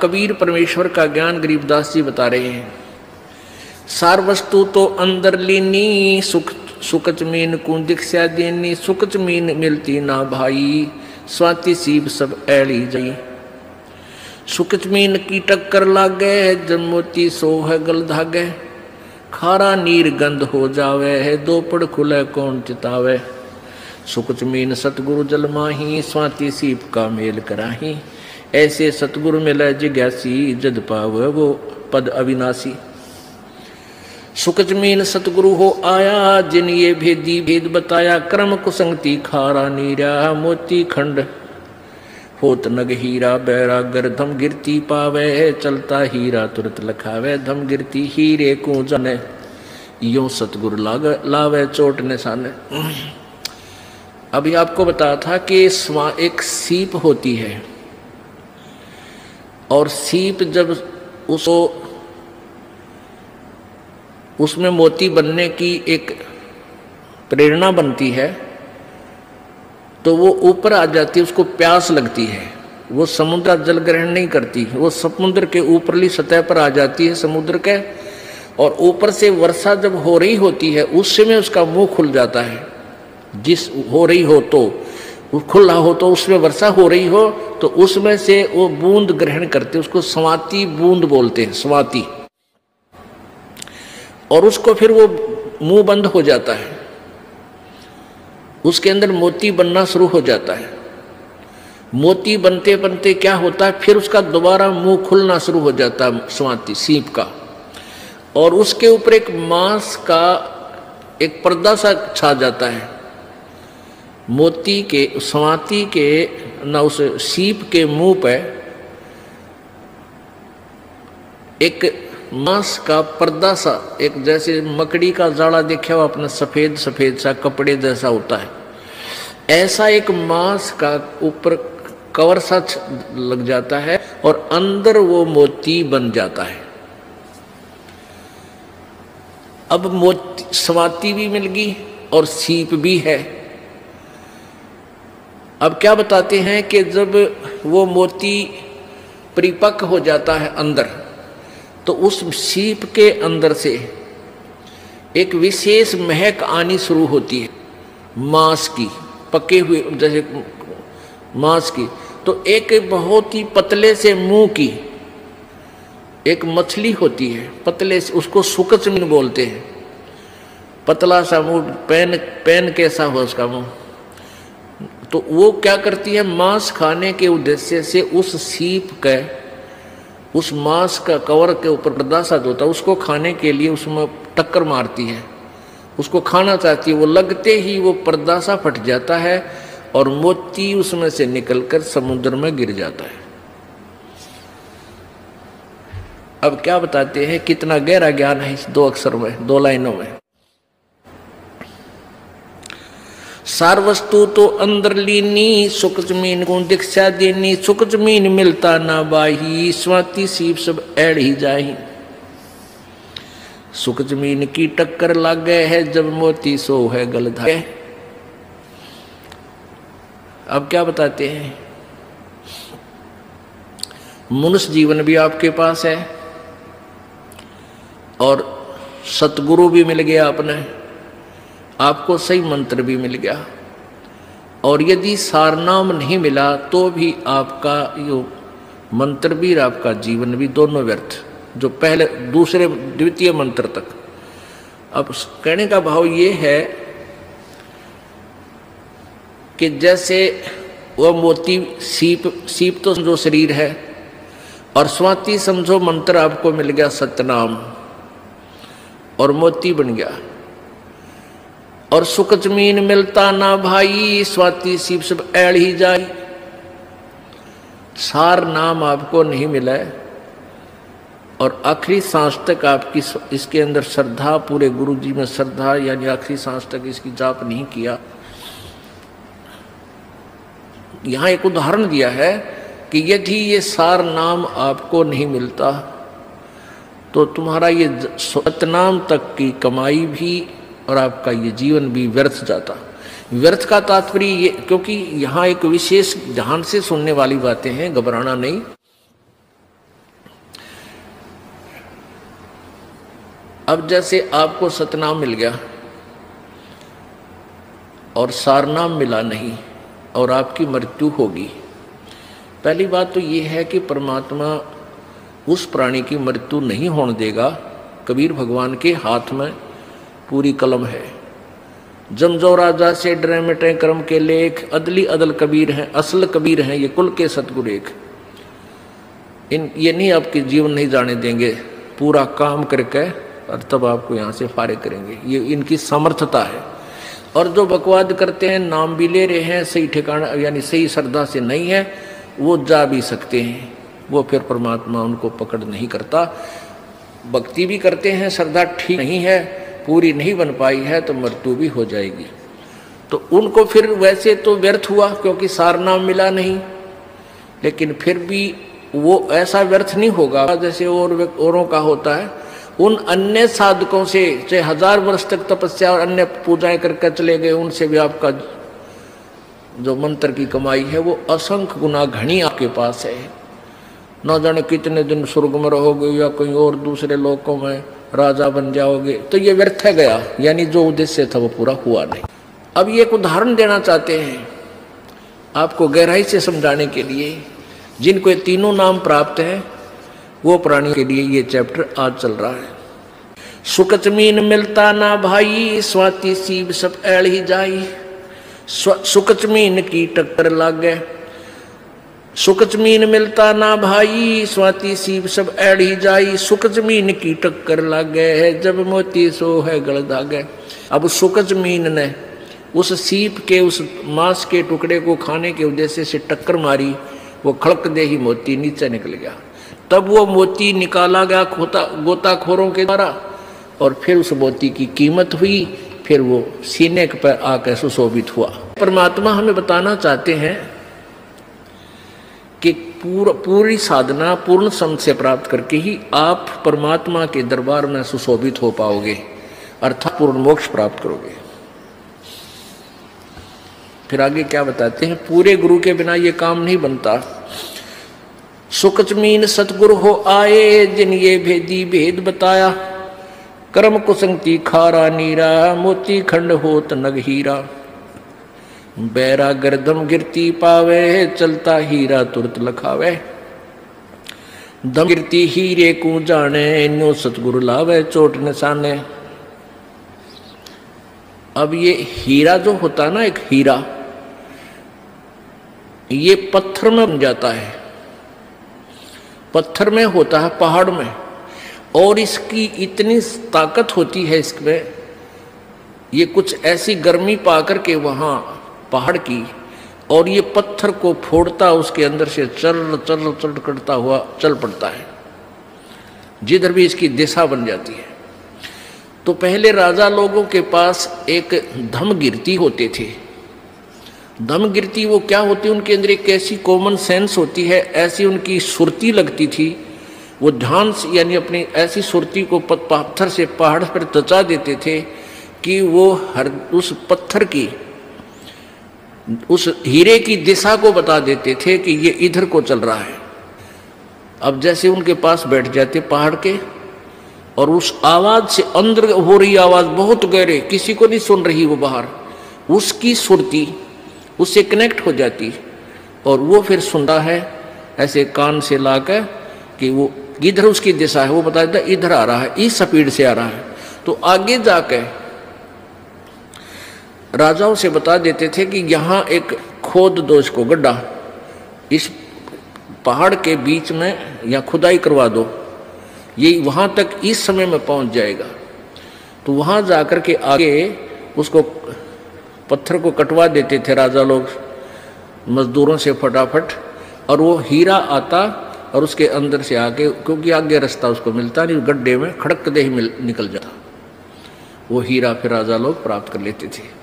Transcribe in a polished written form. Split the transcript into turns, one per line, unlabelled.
कबीर परमेश्वर का ज्ञान गरीबदास जी बता रहे हैं। सार वस्तु तो अंदर लीनी, सुकच मीन को दीक्षा देनी, सुकच मीन मिलती ना भाई, स्वाति सीब सब ऐली जाई। सुकच मीन की टक्कर लागे, जब मोती सो है गल धागे, खारा नीर गंध हो जावे है, दो पड़ खुले कौन चितावे। सुकच मीन सतगुरु जल माही, स्वाति सीप का मेल कराही, ऐसे सतगुरु मिले जिज्ञासी, जद पावे वो पद अविनाशी। सुकच मीन सतगुरु हो आया, जिन ये भेदी भेद बताया, क्रम कुसंगति खारा नीरा, मोती खंड होत नग हीरा, बैरागर धम गिरती पावे, चलता हीरा तुरंत लखावे, धम गिरती हीरे को जाने, यूं सतगुरु लावे चोट निशाने। अभी आपको बताया था कि एक सीप होती है, और सीप जब उसमें मोती बनने की एक प्रेरणा बनती है तो वो ऊपर आ जाती है, उसको प्यास लगती है, वो समुद्र जल ग्रहण नहीं करती, वो समुद्र के ऊपरली सतह पर आ जाती है समुद्र के, और ऊपर से वर्षा जब हो रही होती है उस समय उसका मुंह खुल जाता है। जिस हो रही हो तो खुला हो तो उसमें वर्षा हो रही हो तो उसमें से वो बूंद ग्रहण करते, उसको स्वाति बूंद बोलते हैं, स्वाति। और उसको फिर वो मुंह बंद हो जाता है, उसके अंदर मोती बनना शुरू हो जाता है। मोती बनते बनते क्या होता है, फिर उसका दोबारा मुंह खुलना शुरू हो जाता है स्वाति सीप का, और उसके ऊपर एक मांस का एक पर्दा सा छा जाता है। मोती के स्वाति के न उस सीप के मुंह पे एक मांस का पर्दा सा, एक जैसे मकड़ी का जाड़ा देखा हो आपने, सफेद सफेद सा कपड़े जैसा होता है, ऐसा एक मांस का ऊपर कवर सा लग जाता है और अंदर वो मोती बन जाता है। अब मोती स्वाति भी मिल गई और सीप भी है। अब क्या बताते हैं कि जब वो मोती परिपक्व हो जाता है अंदर, तो उस सीप के अंदर से एक विशेष महक आनी शुरू होती है मांस की, पके हुए जैसे मांस की। तो एक बहुत ही पतले से मुंह की एक मछली होती है, पतले से, उसको सुकच मीन बोलते हैं, पतला सा मुंह, पेन कैसा हो उसका मुंह। तो वो क्या करती है, मांस खाने के उद्देश्य से उस सीप के, उस मांस का कवर के ऊपर पर्दा सा होता है, उसको खाने के लिए उसमें टक्कर मारती है, उसको खाना चाहती है। वो लगते ही वो पर्दा सा फट जाता है और मोती उसमें से निकलकर समुद्र में गिर जाता है। अब क्या बताते हैं, कितना गहरा ज्ञान है इस दो अक्षर में, दो लाइनों में। सार वस्तु तो अंदर लीनी, सुख जमीन को दीक्षा देनी, सुख जमीन मिलता ना बाही, स्वाति सीप सब ऐड़ ही जाही। सुख जमीन की टक्कर लागे है, जब मोती सो है गल धागे। अब क्या बताते हैं, मनुष्य जीवन भी आपके पास है और सतगुरु भी मिल गया आपने, आपको सही मंत्र भी मिल गया, और यदि सारनाम नहीं मिला तो भी आपका यो मंत्र भी और आपका जीवन भी दोनों व्यर्थ, जो पहले दूसरे द्वितीय मंत्र तक। अब कहने का भाव ये है कि जैसे वह मोती सीप तो समझो शरीर है, और स्वाति समझो मंत्र आपको मिल गया सतनाम, और मोती बन गया। और सुख जमीन मिलता ना भाई, स्वाति सीप सब ऐड़ ही जाई। सार नाम आपको नहीं मिला है, और आखिरी सांस तक आपकी इसके अंदर श्रद्धा, पूरे गुरु जी में श्रद्धा, यानी आखिरी सांस तक इसकी जाप नहीं किया। यहाँ एक उदाहरण दिया है कि यदि ये सार नाम आपको नहीं मिलता तो तुम्हारा ये सतनाम तक की कमाई भी और आपका ये जीवन भी व्यर्थ जाता। व्यर्थ का तात्पर्य ये, क्योंकि यहाँ एक विशेष ध्यान से सुनने वाली बातें हैं, घबराना नहीं। अब जैसे आपको सतनाम मिल गया और सारनाम मिला नहीं और आपकी मृत्यु होगी। पहली बात तो ये है कि परमात्मा उस प्राणी की मृत्यु नहीं होने देगा। कबीर भगवान के हाथ में पूरी कलम है। जमजो राजा से डरे मिटे कर्म के लेख, अदली अदल कबीर हैं, असल कबीर हैं ये कुल के सतगुरु एक। ये नहीं आपके जीवन नहीं जाने देंगे, पूरा काम करके और तब आपको यहाँ से फारिग करेंगे। ये इनकी समर्थता है। और जो बकवाद करते हैं, नाम भी ले रहे हैं, सही ठिकाना यानी सही श्रद्धा से नहीं है, वो जा भी सकते हैं। वो फिर परमात्मा उनको पकड़ नहीं करता। भक्ति भी करते हैं, श्रद्धा ठीक नहीं है, पूरी नहीं बन पाई है तो मृत्यु भी हो जाएगी। तो उनको फिर वैसे तो व्यर्थ हुआ क्योंकि सारनाम मिला नहीं, लेकिन फिर भी वो ऐसा व्यर्थ नहीं होगा जैसे औरों का होता है। उन अन्य साधकों से चाहे 1000 वर्ष तक तपस्या और अन्य पूजाएं करके चले गए, उनसे भी आपका जो मंत्र की कमाई है वो असंख्य गुना घनी आपके पास है। न जाने कितने दिन स्वर्ग में रहोगे या कहीं और दूसरे लोकों में राजा बन जाओगे, तो ये व्यर्थ है गया, यानी जो उद्देश्य था वो पूरा हुआ नहीं। अब ये एक उदाहरण देना चाहते हैं आपको गहराई से समझाने के लिए। जिनको ये तीनों नाम प्राप्त हैं वो प्राणी के लिए ये चैप्टर आज चल रहा है। सुकच मीन मिलता ना भाई, स्वाति सीब सब ऐल ही जाई। सुकच मीन की टक्कर लागे, सुकच मीन मिलता ना भाई, स्वाति सीब सब ऐल ही जाई। सुकच मीन की टक्कर लागे है, जब मोती सो है गल दागे। अब सुकच मीन ने उस सीप के उस मांस के टुकड़े को खाने के उद्देश्य से टक्कर मारी, वो खड़क दे ही मोती नीचे निकल गया। तब वो मोती निकाला गया गोताखोरों के द्वारा और फिर उस मोती की कीमत हुई, फिर वो सीने पर आकर सुशोभित हुआ। परमात्मा हमें बताना चाहते हैं कि पूरी साधना पूर्ण सम से प्राप्त करके ही आप परमात्मा के दरबार में सुशोभित हो पाओगे, अर्थात पूर्ण मोक्ष प्राप्त करोगे। फिर आगे क्या बताते हैं, पूरे गुरु के बिना ये काम नहीं बनता। सुकच मीन सतगुरु हो आए, जिन ये भेदी भेद बताया। कर्म कुसंगति खारा नीरा, मोती खंड होत नग हीरा। बैरा गर्दम गिरती पावे, चलता हीरा तुरत लखावे। दम गिरती हीरे को जाने, न्यो सतगुरु लावे चोट निशाने। अब ये हीरा जो होता है ना, एक हीरा ये पत्थर में बन जाता है, पत्थर में होता है, पहाड़ में, और इसकी इतनी ताकत होती है इसमें, ये कुछ ऐसी गर्मी पाकर के वहाँ पहाड़ की, और ये पत्थर को फोड़ता उसके अंदर से चल चल चल करता हुआ चल पड़ता है, जिधर भी इसकी दिशा बन जाती है। तो पहले राजा लोगों के पास एक धम गिरती होते थे। धम गिरती वो क्या होती है, उनके अंदर एक ऐसी कॉमन सेंस होती है, ऐसी उनकी सुरती लगती थी, वो ध्यान से यानी अपनी ऐसी सुरती को पत्थर से पहाड़ पर दचा देते थे कि वो हर उस पत्थर की उस हीरे की दिशा को बता देते थे कि ये इधर को चल रहा है। अब जैसे उनके पास बैठ जाते पहाड़ के, और उस आवाज से अंदर हो रही आवाज बहुत गहरे, किसी को नहीं सुन रही वो बाहर, उसकी सुरती उससे कनेक्ट हो जाती, और वो फिर सुनता है ऐसे कान से लाकर कि वो इधर उसकी दिशा है, वो बता देता इधर आ रहा है, इस स्पीड से आ रहा है। तो आगे जाकर राजाओं से बता देते थे कि यहाँ एक खोद दो इसको गड्ढा, इस पहाड़ के बीच में या खुदाई करवा दो, ये वहाँ तक इस समय में पहुँच जाएगा। तो वहाँ जाकर के आगे उसको पत्थर को कटवा देते थे राजा लोग मजदूरों से फटाफट, और वो हीरा आता और उसके अंदर से आके, क्योंकि आगे रास्ता उसको मिलता नहीं, गड्ढे में खड़क दे ही निकल जाता, वो हीरा फिर राजा लोग प्राप्त कर लेते थे।